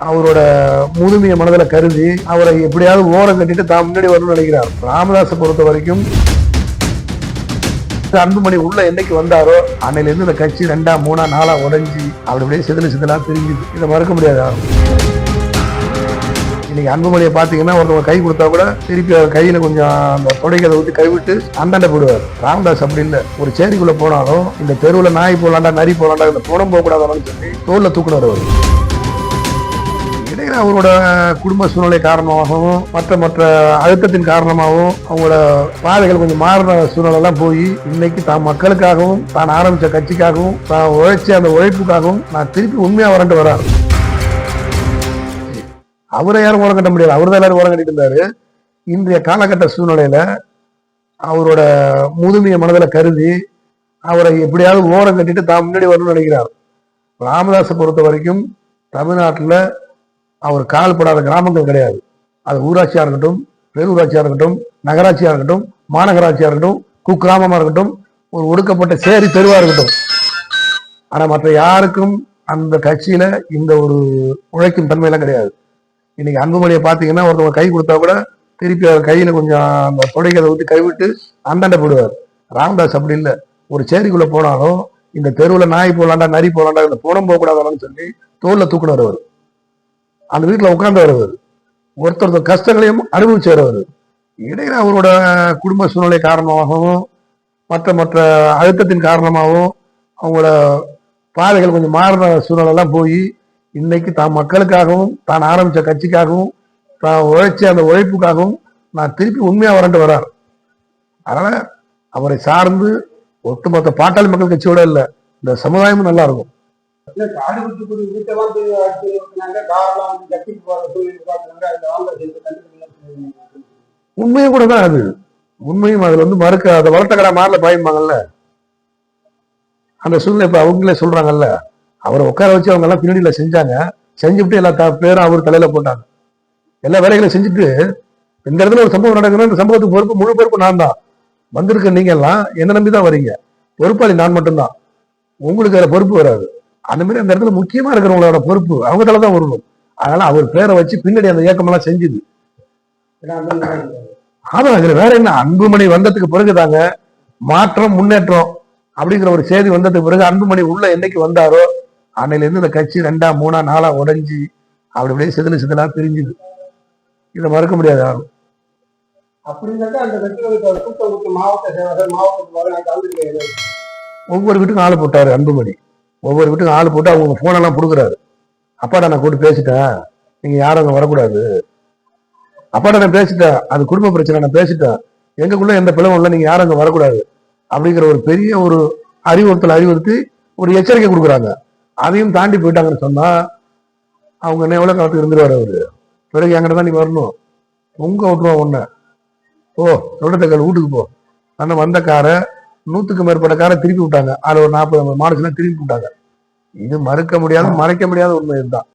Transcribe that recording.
அவரோட முதுமையை மனதில் கருதி அவரை எப்படியாவது ஓரம் கட்டிட்டு தான் முன்னாடி வரணும்னு நினைக்கிறார். ராமதாஸை பொறுத்த வரைக்கும் அன்புமணி உள்ள என்னைக்கு வந்தாரோ அன்னையிலிருந்து இந்த கட்சி 2 3 4 உடைஞ்சி அப்படியே சிதலா பிரிஞ்சுது. இதை மறக்க முடியாது. இன்னைக்கு அன்புமணியை பார்த்தீங்கன்னா ஒருத்தவங்க கை கொடுத்தா கூட திருப்பி அவர் கையில கொஞ்சம் அந்த தொடைகளை ஊற்றி கைவிட்டு அந்தாண்ட போடுவார். ராமதாஸ் அப்படி இல்லை. ஒரு சேரிக்குள்ள போனாலும் இந்த தெருவில் நாய் போலாண்டா நரி போலாண்டா இந்த புறம் போகக்கூடாதான்னு சொல்லி தோல்ல தூக்குனார் அவர். இடையில அவரோட குடும்ப சூழ்நிலை காரணமாகவும் மற்ற அழுத்தத்தின் காரணமாகவும் அவங்களோட பாதைகள் கொஞ்சம் மாறின சூழ்நிலை எல்லாம் போய் இன்னைக்கு தான் மக்களுக்காகவும் தான் ஆரம்பிச்ச கட்சிக்காகவும் தான் உழைச்ச அந்த உழைப்புக்காகவும் நான் திருப்பி உண்மையா வரண்டு வராரு. அவரை யாரும் ஓரம் கட்ட முடியாது. அவர் தான் எல்லாரும் ஓரம் கட்டிட்டு இருந்தாரு. இன்றைய காலகட்ட சூழ்நிலையில அவரோட முதுமையை மனதில் கருதி அவரை எப்படியாவது ஓரம் கட்டிட்டு தான் முன்னாடி வரணும்னு நினைக்கிறார். ராமதாஸை பொறுத்த வரைக்கும் தமிழ்நாட்டில் அவர் கால்படாத கிராமங்கள் கிடையாது. அது ஊராட்சியா இருக்கட்டும், பேரூராட்சியா இருக்கட்டும், நகராட்சியா இருக்கட்டும், மாநகராட்சியா இருக்கட்டும், குக்கிராமமா இருக்கட்டும், ஒரு ஒடுக்கப்பட்ட சேரி தெருவா இருக்கட்டும். ஆனா மற்ற யாருக்கும் அந்த கட்சியில இந்த ஒரு உழைக்கும் தன்மையெல்லாம் கிடையாது. இன்னைக்கு அன்புமணியை பார்த்தீங்கன்னா ஒருத்தவங்க கை கொடுத்தா கூட திருப்பி அவர் கையில கொஞ்சம் அந்த தொடைகளை ஊற்றி கைவிட்டு அந்தாண்ட போடுவார். ராமதாஸ் அப்படி இல்லை. ஒரு சேரிக்குள்ள போனாலும் இந்த தெருவில் நாய் போலாண்டா நரி போலாண்டா இந்த புறம் போகக்கூடாதான்னு சொல்லி தோல்ல தூக்குனார் அவர். அந்த வீட்டில் உட்கார்ந்து வருவார். ஒருத்தர் கஷ்டங்களையும் அனுபவிச்சு வருவார். இடையில அவரோட குடும்ப சூழ்நிலை காரணமாகவும் மற்ற அழுத்தத்தின் காரணமாகவும் அவங்களோட பாதைகள் கொஞ்சம் மாறின சூழ்நிலை எல்லாம் போய் இன்னைக்கு தான் மக்களுக்காகவும் தான் ஆரம்பிச்ச கட்சிக்காகவும் தான் உழைச்ச அந்த உழைப்புக்காகவும் நான் திருப்பி உண்மையா வரண்டு வரார். அதனால அவரை சார்ந்து ஒட்டுமொத்த பாட்டாளி மக்கள் கட்சியோட இல்லை, இந்த சமுதாயமும் நல்லா இருக்கும். உண்மையும் கூட தான் அது. உண்மையும் அதுல மறுக்க அதை வளர்த்த கடை மாறல பாயும்பாங்கல்ல, அந்த சூழ்நிலை இப்ப அவங்களே சொல்றாங்கல்ல. அவரை உட்கார வச்சு அவங்க எல்லாம் பின்னாடியில செஞ்சாங்க. செஞ்சுட்டு எல்லா பேரும் அவர் தலையில போட்டாங்க. எல்லா வேலைகளையும் செஞ்சுட்டு இந்த இடத்துல ஒரு சம்பவம் நடக்குதுன்னா இந்த சம்பவத்துக்கு பொறுப்பு முழு பொறுப்பு நான் தான். வந்திருக்க நீங்க எல்லாம் என்ன நம்பிதான் வரீங்க. பொறுப்பாளி நான் மட்டும்தான். உங்களுக்கு அதுல பொறுப்பு வராது. அந்த மாதிரி அந்த இடத்துல முக்கியமா இருக்கிறவங்களோட பொறுப்பு அவங்க தலைதான் வரணும். அதனால அவர் பேரை வச்சு பின்னாடி அந்த இயக்கம் எல்லாம் செஞ்சுது. ஆமா, இதுல வேற என்ன, அன்புமணி வந்ததுக்கு பிறகுதாங்க மாற்றம் முன்னேற்றம் அப்படிங்கிற ஒரு செய்தி வந்ததுக்கு பிறகு அன்புமணி உள்ள என்னைக்கு வந்தாரோ அன்னையில இருந்து இந்த கட்சி 2 3 4 உடைஞ்சி அப்படியே சிதலா பிரிஞ்சுது. இதை மறக்க முடியாது யாரும். ஒவ்வொரு வீட்டுக்கும் ஆள் போட்டாரு அன்புமணி. ஒவ்வொரு வீட்டுக்கும் ஆள் போட்டு அவங்க போனெல்லாம் கொடுக்குறாரு. அப்பாடா நான் கூட்டு பேசிட்டேன், நீங்க யாரும் அங்க வரக்கூடாது. அப்பாடா நான் பேசிட்டேன், அது குடும்ப பிரச்சனை, நான் பேசிட்டேன், எங்களுக்குள்ள எந்த பிளவும் இல்லை, நீங்க யாரும் அங்க வரக்கூடாது அப்படிங்கிற ஒரு பெரிய ஒரு அறிவுறுத்தி ஒரு எச்சரிக்கை கொடுக்குறாங்க. அதையும் தாண்டி போயிட்டாங்கன்னு சொன்னா அவங்க என்ன எவ்வளவு காலத்துக்கு இருந்துருவாரு அவரு. பிறகு என்கிட்ட தான் நீ வரணும், உங்க விட்டுருவோம் ஒண்ணு ஓ சொல்றதுக்கு வீட்டுக்கு போ. ஆனா வந்த காரை 100க்கு மேற்பட்ட காரை திருப்பி விட்டாங்க. அதுல ஒரு 40 மாடுலாம் திருப்பி விட்டாங்க. இது மறுக்க முடியாத மறைக்க முடியாத உண்மை இதுதான்.